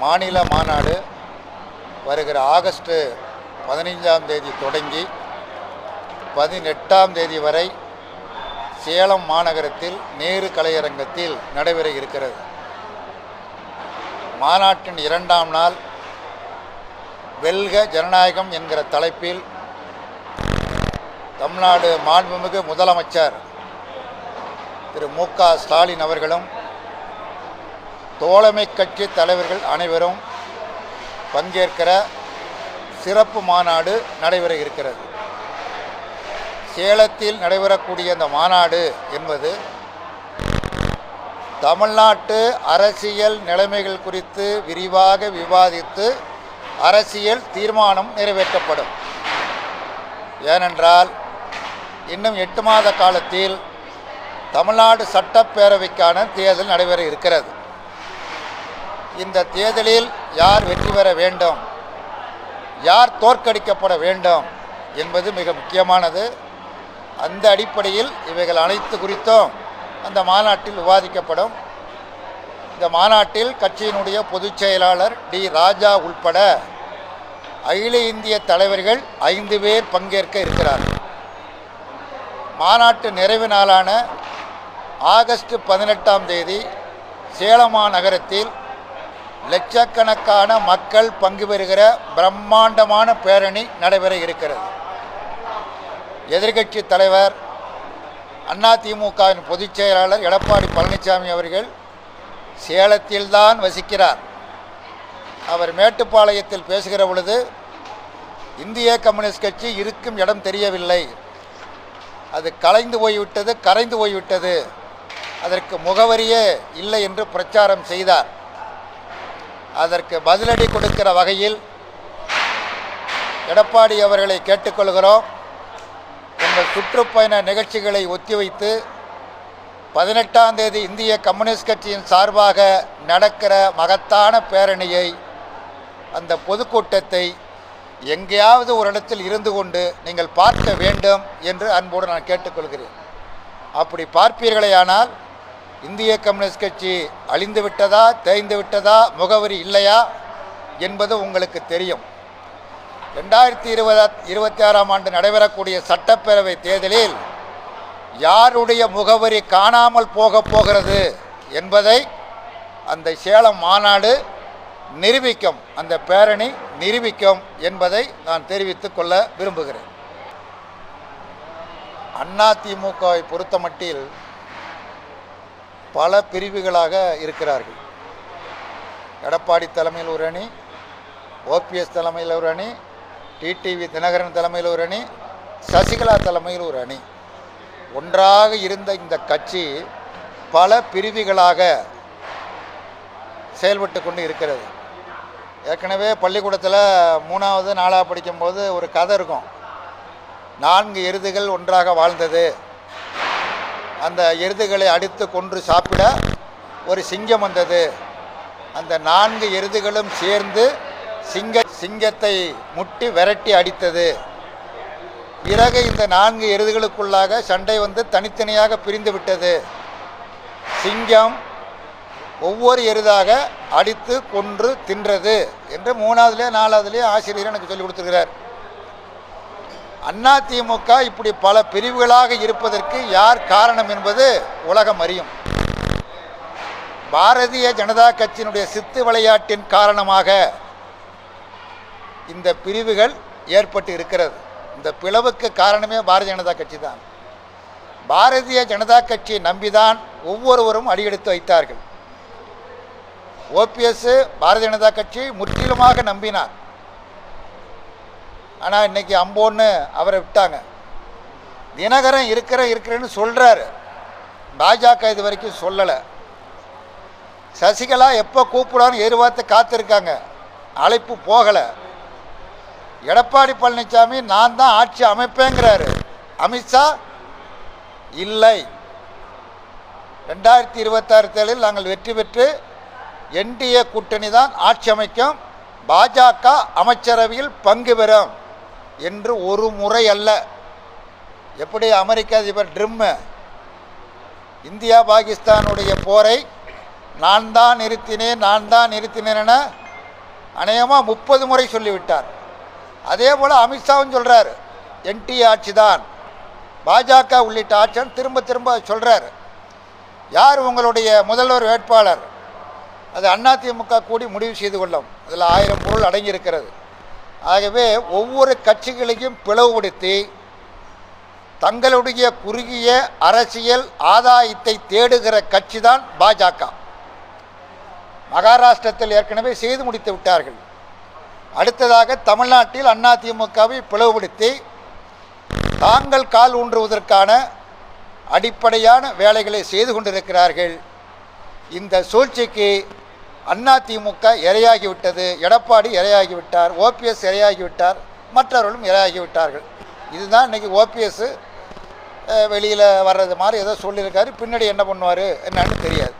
மாநில மாநாடு வருகிற ஆகஸ்ட் 15ஆம் தேதி தொடங்கி 18ஆம் தேதி வரை சேலம் மாநகரத்தில் நேரு கலையரங்கத்தில் நடைபெற இருக்கிறது. மாநாட்டின் 2ஆம் நாள் வெல்க ஜனநாயகம் என்கிற தலைப்பில் தமிழ்நாடு மாண்புமிகு முதலமைச்சர் திரு மு.க. ஸ்டாலின் அவர்களும் தோழமை கட்சி தலைவர்கள் அனைவரும் பங்கேற்கிற சிறப்பு மாநாடு நடைபெற இருக்கிறது. சேலத்தில் நடைபெறக்கூடிய இந்த மாநாடு என்பது தமிழ்நாட்டு அரசியல் நிலைமைகள் குறித்து விரிவாக விவாதித்து அரசியல் தீர்மானம் நிறைவேற்றப்படும். ஏனென்றால் இன்னும் 8 மாத காலத்தில் தமிழ்நாடு சட்டப்பேரவைக்கான தேர்தல் நடைபெற இருக்கிறது. இந்த தேர்தலில் யார் வெற்றி பெற வேண்டும், யார் தோற்கடிக்கப்பட வேண்டும் என்பது மிக முக்கியமானது. அந்த அடிப்படையில் இவைகள் அனைத்து குறித்தும் அந்த மாநாட்டில் விவாதிக்கப்படும். இந்த மாநாட்டில் கட்சியினுடைய பொதுச் செயலாளர் டி. ராஜா உள்பட அகில இந்திய தலைவர்கள் 5 பேர் பங்கேற்க இருக்கிறார்கள். மாநாட்டு நிறைவு நாளான ஆகஸ்ட் 18ஆம் தேதி சேலம் மாநகரத்தில் லட்சக்கணக்கான மக்கள் பங்கு பெறுகிற பிரம்மாண்டமான பேரணி நடைபெற இருக்கிறது. எதிர்க்கட்சி தலைவர் அதிமுகவின் பொதுச் செயலாளர் எடப்பாடி பழனிசாமி அவர்கள் சேலத்தில்தான் வசிக்கிறார். அவர் மேட்டுப்பாளையத்தில் பேசுகிற பொழுது இந்திய கம்யூனிஸ்ட் கட்சி இருக்கும் இடம் தெரியவில்லை, அது கலைந்து போய்விட்டது, கரைந்து போய்விட்டது, அதற்கு முகவரியே இல்லை என்று பிரச்சாரம் செய்தார். அதற்கு பதிலடி கொடுக்கிற வகையில் எடப்பாடி அவர்களை கேட்டுக்கொள்கிறோம், உங்கள் சுற்றுப்பயண நிகழ்ச்சிகளை ஒத்திவைத்து 18ஆம் தேதி இந்திய கம்யூனிஸ்ட் கட்சியின் சார்பாக நடக்கிற மகத்தான பேரணியை, அந்த பொதுக்கூட்டத்தை எங்கேயாவது ஒரு இடத்தில் இருந்து கொண்டு நீங்கள் பார்க்க வேண்டும் என்று அன்போடு நான் கேட்டுக்கொள்கிறேன். அப்படி பார்ப்பீர்களேயானால் இந்திய கம்யூனிஸ்ட் கட்சி அழிந்து விட்டதா, தேய்ந்து விட்டதா, முகவரி இல்லையா என்பது உங்களுக்கு தெரியும். 2026ஆம் ஆண்டு நடைபெறக்கூடிய சட்டப்பேரவை தேர்தலில் யாருடைய முகவரி காணாமல் போகிறது என்பதை அந்த சேலம் மாநாடு நிரூபிக்கும், அந்த பேரணி நிரூபிக்கும் என்பதை நான் தெரிவித்துக் கொள்ள விரும்புகிறேன். அதிமுகவை பொறுத்தமட்டில் பல பிரிவுகளாக இருக்கிறார்கள். எடப்பாடி தலைமையில் ஒரு அணி, ஓபிஎஸ் தலைமையில் ஒரு அணி, டிடிவி தினகரன் தலைமையில் ஒரு அணி, சசிகலா தலைமையில் ஒரு அணி. ஒன்றாக இருந்த இந்த கட்சி பல பிரிவுகளாக செயல்பட்டு கொண்டு இருக்கிறது. ஏற்கனவே பள்ளிக்கூடத்தில் 3வது 4வது படிக்கும்போது ஒரு கதை இருக்கும். 4 எருதுகள் ஒன்றாக வாழ்ந்தது, அந்த எருதுகளை அடித்து கொன்று சாப்பிட ஒரு சிங்கம் வந்தது, அந்த 4 எருதுகளும் சேர்ந்து சிங்கத்தை முட்டி விரட்டி அடித்தது. பிறகு இந்த 4 எருதுகளுக்குள்ளாக சண்டை வந்து தனித்தனியாக பிரிந்து விட்டது. சிங்கம் ஒவ்வொரு எருதாக அடித்து கொன்று தின்றது என்று 3வதுலேயே 4வதுலேயே ஆசிரியர் எனக்கு சொல்லிக் கொடுத்துருக்கிறார். அதிமுக இப்படி பல பிரிவுகளாக இருப்பதற்கு யார் காரணம் என்பது உலகம் அறியும். பாரதிய ஜனதா கட்சியினுடைய சித்து விளையாட்டின் காரணமாக இந்த பிரிவுகள் ஏற்பட்டு இருக்கிறது. இந்த பிளவுக்கு காரணமே பாரதிய ஜனதா கட்சி தான். பாரதிய ஜனதா கட்சியை நம்பிதான் ஒவ்வொருவரும் அடியெடுத்து வைத்தார்கள். ஓபிஎஸ் பாரதிய ஜனதா கட்சி முற்றிலுமாக நம்பினார். ஆனால் இன்றைக்கி அம்போன்னு அவரை விட்டாங்க. தினகரன் இருக்கிறேன்னு சொல்கிறாரு, பாஜக இது வரைக்கும் சொல்லலை. சசிகலா எப்போ கூப்பிடான்னு எதிர்பார்த்து காத்திருக்காங்க, அழைப்பு போகலை. எடப்பாடி பழனிசாமி நான் தான் ஆட்சி அமைப்பேங்கிறாரு, அமித்ஷா இல்லை. 2026 தேர்தலில் நாங்கள் வெற்றி பெற்று என்டிஏ கூட்டணி தான் ஆட்சி அமைக்கும், பாஜக அமைச்சரவையில் பங்கு பெறும் என்று ஒரு முறை அல்ல. எப்படி அமெரிக்க அதிபர் ட்ரிம் இந்தியா பாகிஸ்தானுடைய போரை நான் தான் நிறுத்தினேன் என அநேகமாக 30 முறை சொல்லிவிட்டார். அதே போல் அமித்ஷாவும் சொல்கிறார், என்டி ஆட்சி தான், பாஜக உள்ளிட்ட ஆட்சின்னு திரும்ப திரும்ப சொல்கிறார். யார் உங்களுடைய முதல்வர் வேட்பாளர்? அது அதிமுக கூடி முடிவு செய்து கொள்ளும். அதில் 1000 பொருள் அடங்கியிருக்கிறது. ஆகவே ஒவ்வொரு கட்சிகளையும் பிளவுபடுத்தி தங்களுடைய குறுகிய அரசியல் ஆதாயத்தை தேடுகிற கட்சி தான் பாஜக. மகாராஷ்டிரத்தில் ஏற்கனவே செய்து முடித்து விட்டார்கள். அடுத்ததாக தமிழ்நாட்டில் அதிமுகவை பிளவுபடுத்தி தாங்கள் கால் ஊன்றுவதற்கான அடிப்படையான வேலைகளை செய்து கொண்டிருக்கிறார்கள். இந்த சூழ்ச்சிக்கு அதிமுக இரையாகிவிட்டது. எடப்பாடி இரையாகிவிட்டார், ஓபிஎஸ் இரையாகிவிட்டார், மற்றவர்களும் இரையாகிவிட்டார்கள். இதுதான் இன்றைக்கி ஓபிஎஸ் வெளியில் வர்றது மாதிரி ஏதோ சொல்லியிருக்காரு. பின்னாடி என்ன பண்ணுவார் என்னன்னு தெரியாது.